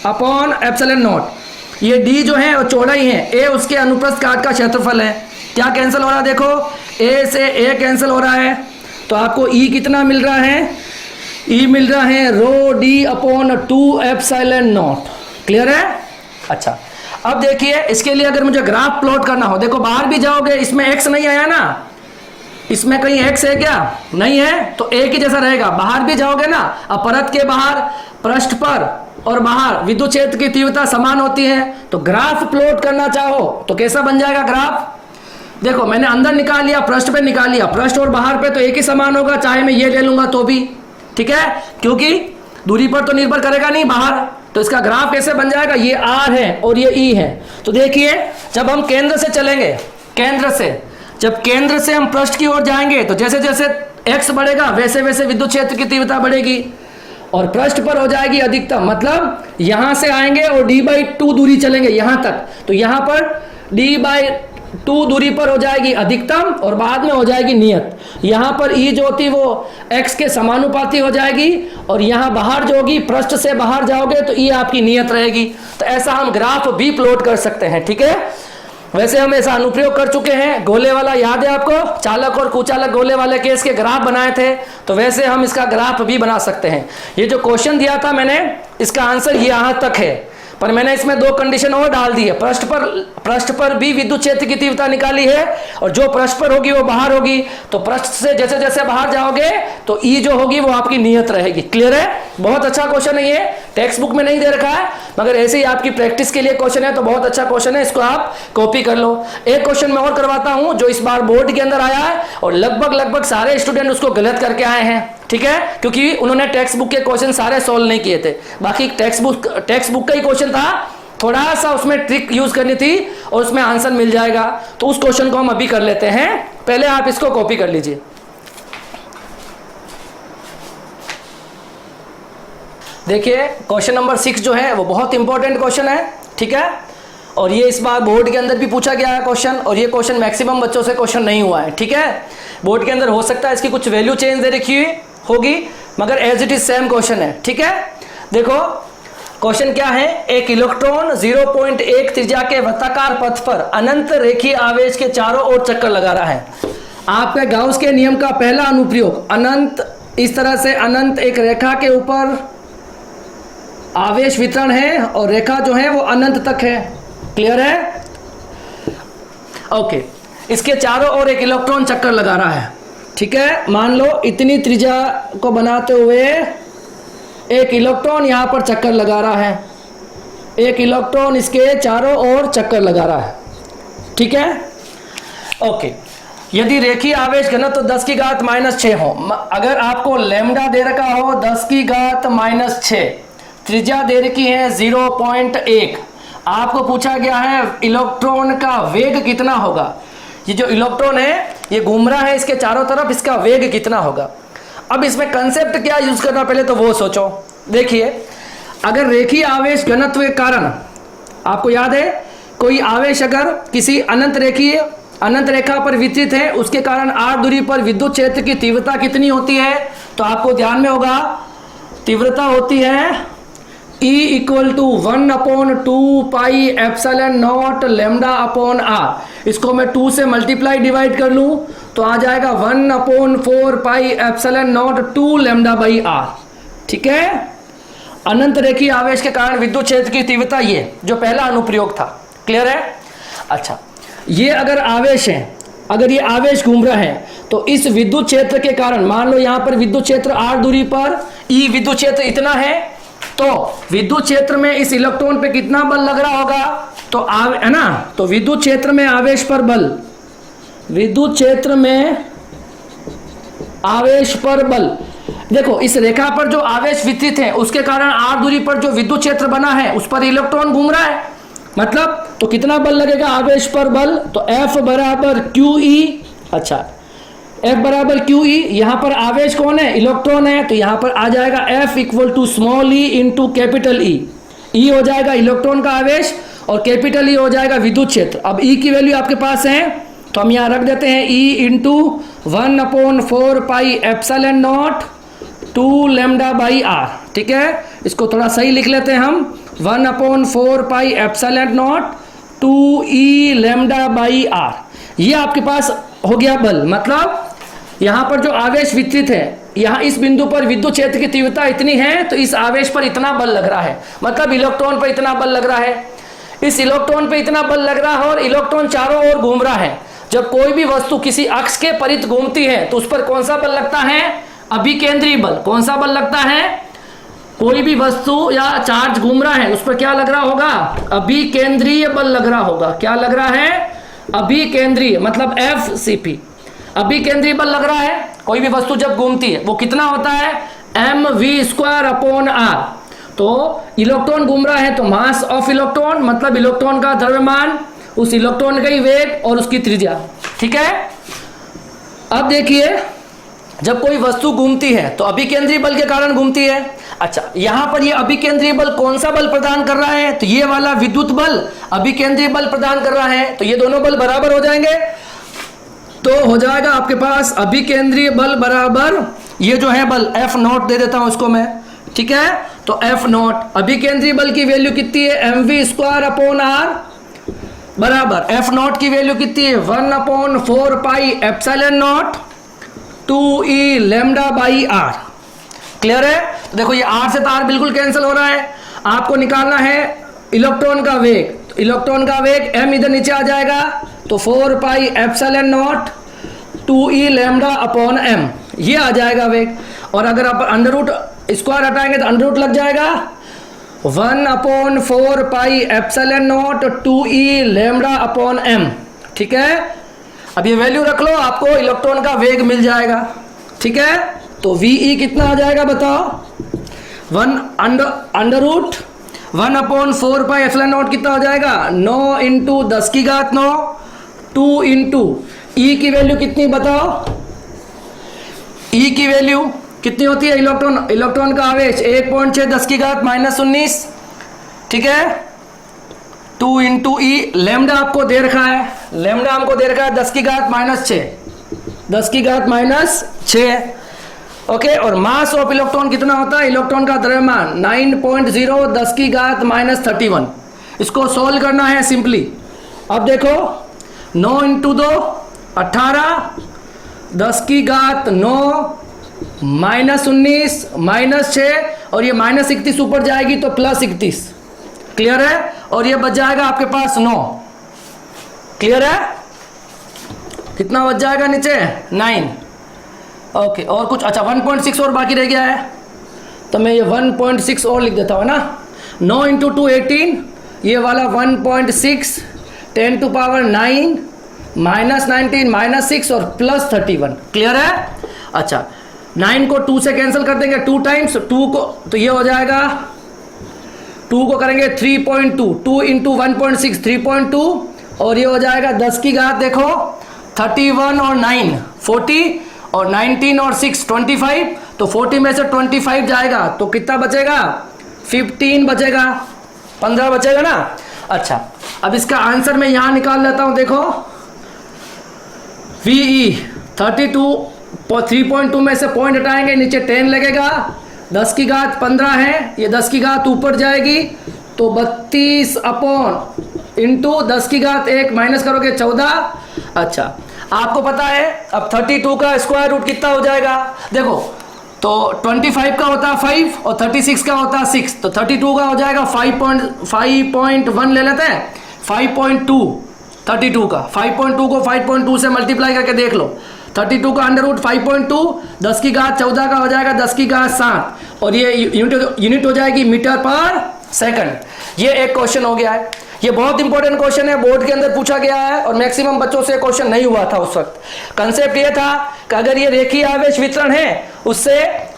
Speaker 1: upon epsilon naught. ये डी जो है वो चौड़ाई है, ए उसके अनुप्रस्थ काट का क्षेत्रफल है। क्या कैंसिल हो रहा है, देखो ए से ए कैंसिल हो रहा है, तो आपको ई कितना मिल रहा है, ई मिल रहा है rho D upon 2 epsilon naught. Clear है? अच्छा, अब देखिए इसके लिए अगर मुझे ग्राफ प्लॉट करना हो, देखो बाहर भी जाओगे इसमें एक्स नहीं आया ना, इसमें कहीं एक्स है क्या, नहीं है, तो एक ही जैसा रहेगा। बाहर भी जाओगे ना, अब परत के बाहर, पृष्ठ पर और बाहर विद्युत क्षेत्र की तीव्रता समान होती है। तो ग्राफ प्लॉट करना चाहो तो कैसा बन जाएगा ग्राफ, देखो मैंने अंदर निकाल लिया, पृष्ठ पे निकाल लिया, पृष्ठ और बाहर पे तो एक ही समान होगा, चाहे मैं ये ले लूंगा तो भी, ठीक है, क्योंकि दूरी पर तो निर्भर करेगा नहीं बाहर। तो इसका ग्राफ कैसे बन जाएगा, ये आर है और ये ई है। तो देखिए जब हम केंद्र से चलेंगे, केंद्र से जब केंद्र से हम पृष्ठ की ओर जाएंगे तो जैसे जैसे एक्स बढ़ेगा वैसे वैसे विद्युत क्षेत्र की तीव्रता बढ़ेगी और पृष्ठ पर हो जाएगी अधिकतम, मतलब यहां से आएंगे और d/2 दूरी चलेंगे यहां तक, तो यहां पर d/2 दूरी पर हो जाएगी अधिकतम और बाद में हो जाएगी नियत। यहां पर ई जो होती वो x के समानुपाती हो जाएगी और यहां बाहर जो होगी, पृष्ठ से बाहर जाओगे तो ई आपकी नियत रहेगी। तो ऐसा हम ग्राफ भी प्लॉट कर सकते हैं, ठीक है। वैसे हम ऐसा अनुप्रयोग कर चुके हैं, गोले वाला याद है आपको, चालक और कुचालक गोले वाले केस के ग्राफ बनाए थे, तो वैसे हम इसका ग्राफ भी बना सकते हैं। ये जो क्वेश्चन दिया था मैंने, इसका आंसर यहाँ तक है, पर मैंने इसमें 2 कंडीशन और डाल दी है। पृष्ठ पर भी विद्युत क्षेत्र की तीव्रता निकाली है और जो पृष्ठ पर होगी वो बाहर होगी, तो पृष्ठ से जैसे जैसे बाहर जाओगे तो ई जो होगी वो आपकी नियत रहेगी। क्लियर है? बहुत अच्छा क्वेश्चन है, ये टेक्स्ट बुक में नहीं दे रखा है, मगर ऐसे ही आपकी प्रैक्टिस के लिए क्वेश्चन है, तो बहुत अच्छा क्वेश्चन है, इसको आप कॉपी कर लो। एक क्वेश्चन मैं और करवाता हूं जो इस बार बोर्ड के अंदर आया है और लगभग सारे स्टूडेंट उसको गलत करके आए हैं, ठीक है, क्योंकि उन्होंने टेक्स्ट बुक के क्वेश्चन सारे सॉल्व नहीं किए थे। बाकी टेक्स्ट बुक का ही क्वेश्चन था, थोड़ा सा उसमें ट्रिक यूज करनी थी और उसमें आंसर मिल जाएगा। तो उस क्वेश्चन को हम अभी कर लेते हैं, पहले आप इसको कॉपी कर लीजिए। देखिए क्वेश्चन नंबर 6 जो है वो बहुत इंपॉर्टेंट क्वेश्चन है, ठीक है, और ये इस बार बोर्ड के अंदर भी पूछा गया है क्वेश्चन, और ये क्वेश्चन मैक्सिमम बच्चों से क्वेश्चन नहीं हुआ है, ठीक है। बोर्ड के अंदर हो सकता है इसकी कुछ वैल्यू चेंज दे रखी होगी, मगर as it is same question है, ठीक है। देखो क्वेश्चन क्या है, एक इलेक्ट्रॉन 0.1 त्रिज्या के वृत्ताकार पथ पर अनंत रेखीय आवेश के चारों ओर चक्कर लगा रहा है। आपके गाउस के नियम का पहला अनुप्रयोग, अनंत, इस तरह से अनंत एक रेखा के ऊपर आवेश वितरण है और रेखा जो है वो अनंत तक है। क्लियर है? ओके, इसके चारों ओर एक इलेक्ट्रॉन चक्कर लगा रहा है, ठीक है। मान लो इतनी त्रिज्या को बनाते हुए एक इलेक्ट्रॉन यहां पर चक्कर लगा रहा है, एक इलेक्ट्रॉन इसके चारों ओर चक्कर लगा रहा है, ठीक है। ओके, यदि रेखीय आवेश घनत्व तो 10⁻⁻6 हो, अगर आपको लैम्डा दे रखा हो 10⁻⁻6, त्रिज्या दे रखी है 0.1, आपको पूछा गया है इलेक्ट्रॉन का वेग कितना होगा। ये जो इलेक्ट्रॉन है ये घूम रहा है इसके चारों तरफ, इसका वेग कितना होगा। अब इसमें कंसेप्ट क्या यूज करना पहले तो वो सोचो। देखिए अगर रेखीय आवेश घनत्व के कारण, आपको याद है कोई आवेश अगर किसी अनंत रेखा पर वितरित है, उसके कारण r दूरी पर विद्युत क्षेत्र की तीव्रता कितनी होती है, तो आपको ध्यान में होगा तीव्रता होती है E = 1/2 pi epsilon not lambda upon r। इसको मैं 2 से मल्टीप्लाई डिवाइड कर लूं तो आ जाएगा 1/4 pi epsilon naught 2 lambda by r, ठीक है। अनंत रेखीय आवेश के कारण विद्युत क्षेत्र की तीव्रता, ये जो पहला अनुप्रयोग था। क्लियर है? अच्छा, ये अगर आवेश है, अगर ये आवेश घूम रहा है तो इस विद्युत क्षेत्र के कारण, मान लो यहां पर विद्युत क्षेत्र r दूरी पर E विद्युत क्षेत्र इतना है, तो विद्युत क्षेत्र में इस इलेक्ट्रॉन पे कितना बल लग रहा होगा, तो है ना, तो विद्युत क्षेत्र में आवेश पर बल, विद्युत क्षेत्र में आवेश पर बल, देखो इस रेखा पर जो आवेश वितरित है उसके कारण r दूरी पर जो विद्युत क्षेत्र बना है उस पर इलेक्ट्रॉन घूम रहा है, मतलब तो कितना बल लगेगा आवेश पर बल, तो F = QE। अच्छा, F = QE, यहां पर आवेश कौन है, इलेक्ट्रॉन है, तो यहां पर आ जाएगा F = small e into capital E। E हो जाएगा इलेक्ट्रॉन का आवेश और कैपिटल E हो जाएगा विद्युत क्षेत्र। अब E की वैल्यू आपके पास है तो हम यहां रख देते हैं E × 1/4 pi epsilon naught 2 lambda by R, ठीक है। इसको थोड़ा सही लिख लेते हैं हम, 1/4 pi epsilon naught 2e lambda by R. ये आपके पास हो गया बल, मतलब यहाँ पर जो आवेश वितरित है, यहाँ इस बिंदु पर विद्युत क्षेत्र की तीव्रता इतनी है तो इस आवेश पर इतना बल लग रहा है, मतलब इलेक्ट्रॉन पर इतना बल लग रहा है, इस इलेक्ट्रॉन पे इतना बल लग रहा है और इलेक्ट्रॉन चारों ओर घूम रहा है। जब कोई भी वस्तु किसी अक्ष के परित घूमती है तो उस पर कौन सा बल लगता है? अभिकेंद्रीय बल। कौन सा बल लगता है? कोई भी वस्तु या चार्ज घूम रहा है उस पर क्या लग रहा होगा? अभिकेंद्रीय बल लग रहा होगा। क्या लग रहा है? अभिकेंद्रीय, मतलब FCP, अभिकेंद्रीय बल लग रहा है। कोई भी वस्तु जब घूमती है वो कितना होता है? mv²/r। तो इलेक्ट्रॉन घूम रहा है तो मास ऑफ इलेक्ट्रॉन, मतलब इलेक्ट्रॉन का द्रव्यमान, उस इलेक्ट्रॉन का ही वेग और उसकी त्रिज्या, ठीक है। अब देखिए, जब कोई वस्तु घूमती है तो अभिकेंद्रीय बल के कारण घूमती है। अच्छा, यहां पर ये अभिकेंद्रीय बल कौन सा बल प्रदान कर रहा है? तो ये वाला विद्युत बल अभिकेंद्रीय बल प्रदान कर रहा है। तो ये दोनों बल बराबर हो जाएंगे, तो हो जाएगा आपके पास अभिकेंद्रीय बल बराबर ये जो है बल F0 दे देता हूं इसको मैं, ठीक है। तो F0 अभिकेंद्रीय बल की वैल्यू कितनी है? mv²/r बराबर F0 की वैल्यू कितनी है? 1/4 pi epsilon naught 2e lambda by R. Clear है? तो देखो ये r से तार बिल्कुल कैंसिल हो रहा है। आपको निकालना है इलेक्ट्रॉन का वेग, तो इलेक्ट्रॉन का वेग m इधर नीचे आ जाएगा, तो 4 पाई epsilon naught 2e lambda upon m, ये आ जाएगा वेग। और अगर आप अंडर रूट स्क्वायर हटाएंगे तो अंडर रूट लग जाएगा, 1/4 pi epsilon naught 2e lambda upon m, ठीक है। अब ये वैल्यू रख लो, आपको इलेक्ट्रॉन का वेग मिल जाएगा, ठीक है। तो VE कितना आ जाएगा बताओ? 1/4 पाई एप्सिलॉन नॉट कितना हो जाएगा? 9 × 10⁹ 2 × E की वैल्यू कितनी बताओ? E की वैल्यू कितनी होती है? इलेक्ट्रॉन का आवेश 1.6 10⁻⁻19, ठीक है। 2 × E, लैम्डा आपको दे रखा है, लैम्डा हमको दे रखा है 10⁻6, ओके। और मास ऑफ इलेक्ट्रॉन कितना होता है? इलेक्ट्रॉन का द्रव्यमान 9.0 10⁻31। इसको सोल्व करना है सिंपली। अब देखो 9 × 2 18, 10⁻9 -19 -6, और ये -31 ऊपर जाएगी तो +31। क्लियर है? और ये बच जाएगा आपके पास 9। क्लियर है? कितना बच जाएगा नीचे? 9। ओके, और कुछ? अच्छा, 1.6 और बाकी रह गया है, तो मैं ये 1.6 और लिख देता हूँ ना। 9 × 2 18, ये वाला 1.6, 10⁻9 -19 -6 और +31। क्लियर है? अच्छा, 9 को 2 से कैंसिल कर देंगे, 2 टाइम्स 2 को, तो ये हो जाएगा 2 को करेंगे 3.2, 2 × 1.6 3.2, और ये हो जाएगा 10 की घात देखो 31 और 9 40, और 19 और 6 25, तो 40 में से 25 जाएगा तो कितना बचेगा? 15 बचेगा, 15 बचेगा ना। अच्छा, अब इसका आंसर मैं यहां निकाल लेता हूं, देखो VE 32, 3.2 में से पॉइंट हटाएंगे, नीचे 10 लगेगा, 10 की घात 15 है, ये 10 की घात ऊपर जाएगी तो 32 × 10 की घात 1 माइनस करोगे 14। अच्छा, आपको पता है अब 32 का स्क्वायर रूट कितना हो जाएगा? देखो, तो 25 का होता है 5 और 36 का होता है 6, तो 32 का हो जाएगा 5.1 ले लेते हैं, 5.2 32 का, 5.2 को 5.2 से मल्टीप्लाई करके देख लो, 32 का अंडर रूट 5.2, 10 की घात 14 का हो जाएगा 10 की घात 7, और ये यूनिट हो जाएगी मीटर पर सेकंड। ये एक क्वेश्चन हो गया है, ये बहुत इंपॉर्टेंट क्वेश्चन है, बोर्ड के अंदर पूछा गया है और मैक्सिमम बच्चों से क्वेश्चन नहीं हुआ था उस वक्त। कंसेप्ट ये था कि अगर ये रेखीय आवेश वितरण है, उससे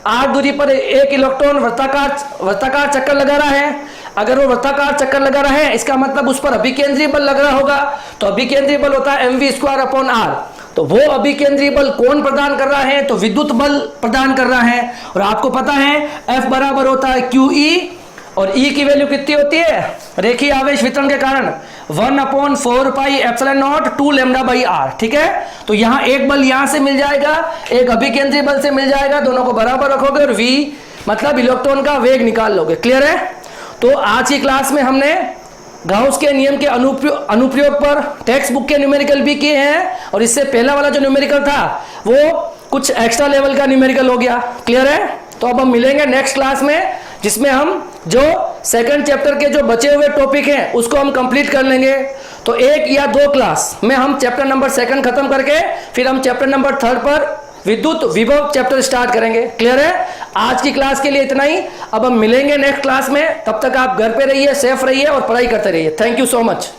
Speaker 1: r दूरी पर एक इलेक्ट्रॉन वृत्ताकार चक्कर लगा रहा है, अगर वो वृत्ताकार चक्कर लगा रहा है इसका मतलब उस पर अभिकेंद्रीय बल लग रहा होगा, तो अभिकेंद्रीय बल होता है mv²/r। तो वो अभिकेंद्रीय बल कौन प्रदान कर रहा है? तो विद्युत बल प्रदान कर रहा है, और आपको पता है F बराबर होता है QE, और E की वैल्यू कितनी होती है रेखीय आवेश वितरण के कारण? 1/4πε0 2 λ/r। ठीक है, तो यहां एक बल यहां से मिल जाएगा, एक अभिकेंद्री बल से मिल जाएगा, दोनों को बराबर रखोगे और v मतलब इलेक्ट्रॉन का वेग निकाल लोगे। क्लियर है? तो आज की क्लास में हमने गाउस के नियम के अनुप्रयोग पर टेक्स्ट बुक के न्यूमेरिकल भी किए हैं, और इससे पहला वाला जो न्यूमेरिकल था वो कुछ एक्स्ट्रा लेवल का न्यूमेरिकल हो गया। क्लियर है? तो अब हम मिलेंगे नेक्स्ट क्लास में, जिसमें हम जो सेकंड चैप्टर के जो बचे हुए टॉपिक हैं उसको हम कंप्लीट कर लेंगे। तो 1 या 2 क्लास में हम चैप्टर नंबर 2 खत्म करके फिर हम चैप्टर नंबर 3 पर विद्युत विभव चैप्टर स्टार्ट करेंगे। क्लियर है? आज की क्लास के लिए इतना ही। अब हम मिलेंगे नेक्स्ट क्लास में, तब तक आप घर पे रहिए, सेफ रहिए और पढ़ाई करते रहिए। Thank you so much.